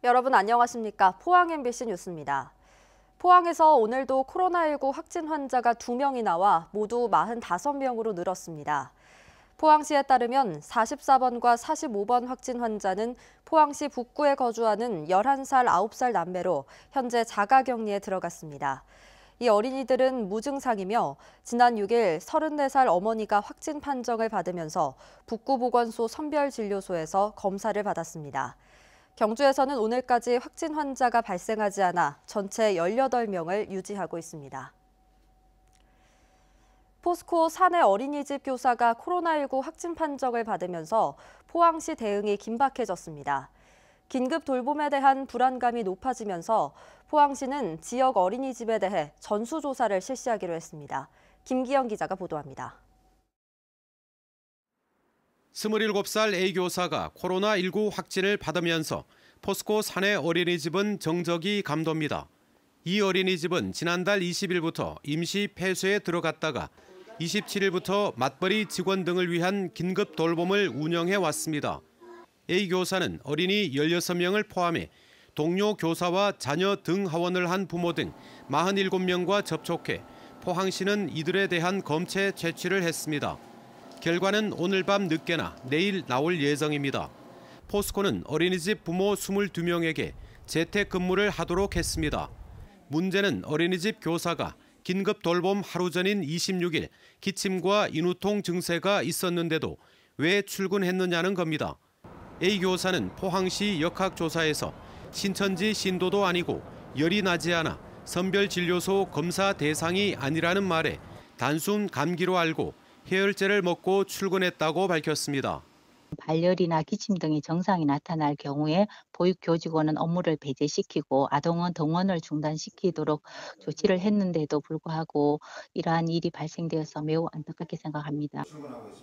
여러분 안녕하십니까? 포항 MBC 뉴스입니다. 포항에서 오늘도 코로나19 확진 환자가 2명이 나와 모두 45명으로 늘었습니다. 포항시에 따르면 44번과 45번 확진 환자는 포항시 북구에 거주하는 11살, 9살 남매로 현재 자가격리에 들어갔습니다. 이 어린이들은 무증상이며 지난 6일 34살 어머니가 확진 판정을 받으면서 북구보건소 선별진료소에서 검사를 받았습니다. 경주에서는 오늘까지 확진 환자가 발생하지 않아 전체 18명을 유지하고 있습니다. 포스코 사내 어린이집 교사가 코로나19 확진 판정을 받으면서 포항시 대응이 긴박해졌습니다. 긴급 돌봄에 대한 불안감이 높아지면서 포항시는 지역 어린이집에 대해 전수조사를 실시하기로 했습니다. 김기영 기자가 보도합니다. 27살 A교사가 코로나19 확진을 받으면서 포스코 사내 어린이집은 정적이 감돕니다. 이 어린이집은 지난달 20일부터 임시 폐쇄에 들어갔다가 27일부터 맞벌이 직원 등을 위한 긴급 돌봄을 운영해 왔습니다. A교사는 어린이 16명을 포함해 동료 교사와 자녀 등하원을 한 부모 등 47명과 접촉해 포항시는 이들에 대한 검체 채취를 했습니다. 결과는 오늘 밤 늦게나 내일 나올 예정입니다. 포스코는 어린이집 부모 22명에게 재택근무를 하도록 했습니다. 문제는 어린이집 교사가 긴급 돌봄 하루 전인 26일 기침과 인후통 증세가 있었는데도 왜 출근했느냐는 겁니다. A 교사는 포항시 역학조사에서 신천지 신도도 아니고 열이 나지 않아 선별진료소 검사 대상이 아니라는 말에 단순 감기로 알고 해열제를 먹고 출근했다고 밝혔습니다. 발열이나 기침 등의 증상이 나타날 경우에 보육교직원은 업무를 배제시키고 아동은 등원을 중단시키도록 조치를 했는데도 불구하고 이러한 일이 발생되어서 매우 안타깝게 생각합니다.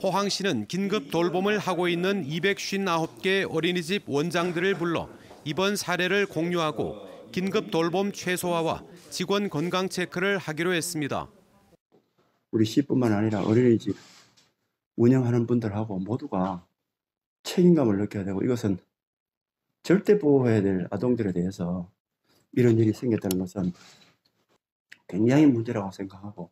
포항시는 긴급 돌봄을 하고 있는 259개 어린이집 원장들을 불러 이번 사례를 공유하고 긴급 돌봄 최소화와 직원 건강 체크를 하기로 했습니다. 우리 시뿐만 아니라 어린이집 운영하는 분들하고 모두가 책임감을 느껴야 되고 이것은 절대 보호해야 될 아동들에 대해서 이런 일이 생겼다는 것은 굉장히 문제라고 생각하고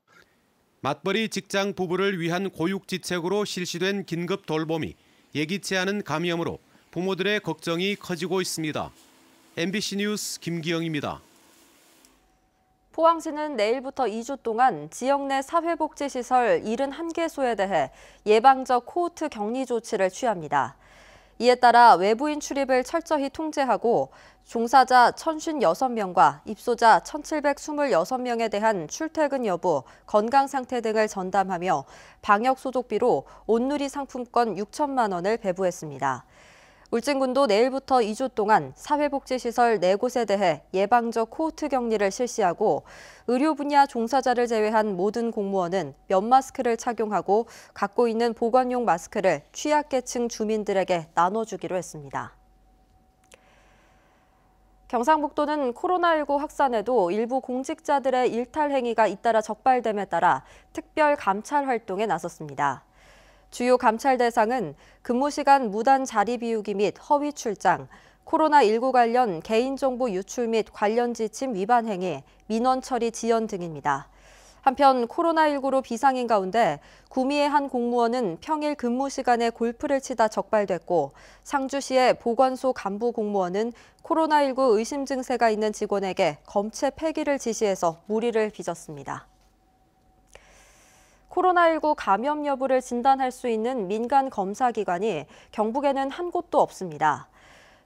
맞벌이 직장 부부를 위한 고육지책으로 실시된 긴급 돌봄이 예기치 않은 감염으로 부모들의 걱정이 커지고 있습니다. MBC 뉴스 김기영입니다. 포항시는 내일부터 2주 동안 지역 내 사회복지시설 71개소에 대해 예방적 코호트 격리 조치를 취합니다. 이에 따라 외부인 출입을 철저히 통제하고 종사자 1,056명과 입소자 1,726명에 대한 출퇴근 여부, 건강 상태 등을 전담하며 방역 소독비로 온누리 상품권 6천만 원을 배부했습니다. 울진군도 내일부터 2주 동안 사회복지시설 4곳에 대해 예방적 코호트 격리를 실시하고 의료 분야 종사자를 제외한 모든 공무원은 면 마스크를 착용하고 갖고 있는 보건용 마스크를 취약계층 주민들에게 나눠주기로 했습니다. 경상북도는 코로나19 확산에도 일부 공직자들의 일탈 행위가 잇따라 적발됨에 따라 특별 감찰 활동에 나섰습니다. 주요 감찰 대상은 근무 시간 무단 자리 비우기 및 허위 출장, 코로나19 관련 개인정보 유출 및 관련 지침 위반 행위, 민원 처리 지연 등입니다. 한편 코로나19로 비상인 가운데 구미의 한 공무원은 평일 근무 시간에 골프를 치다 적발됐고 상주시의 보건소 간부 공무원은 코로나19 의심 증세가 있는 직원에게 검체 폐기를 지시해서 물의를 빚었습니다. 코로나19 감염 여부를 진단할 수 있는 민간 검사 기관이 경북에는 한 곳도 없습니다.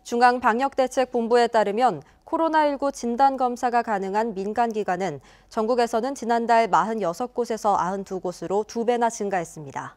중앙방역대책본부에 따르면 코로나19 진단검사가 가능한 민간 기관은 전국에서는 지난달 46곳에서 92곳으로 2배나 증가했습니다.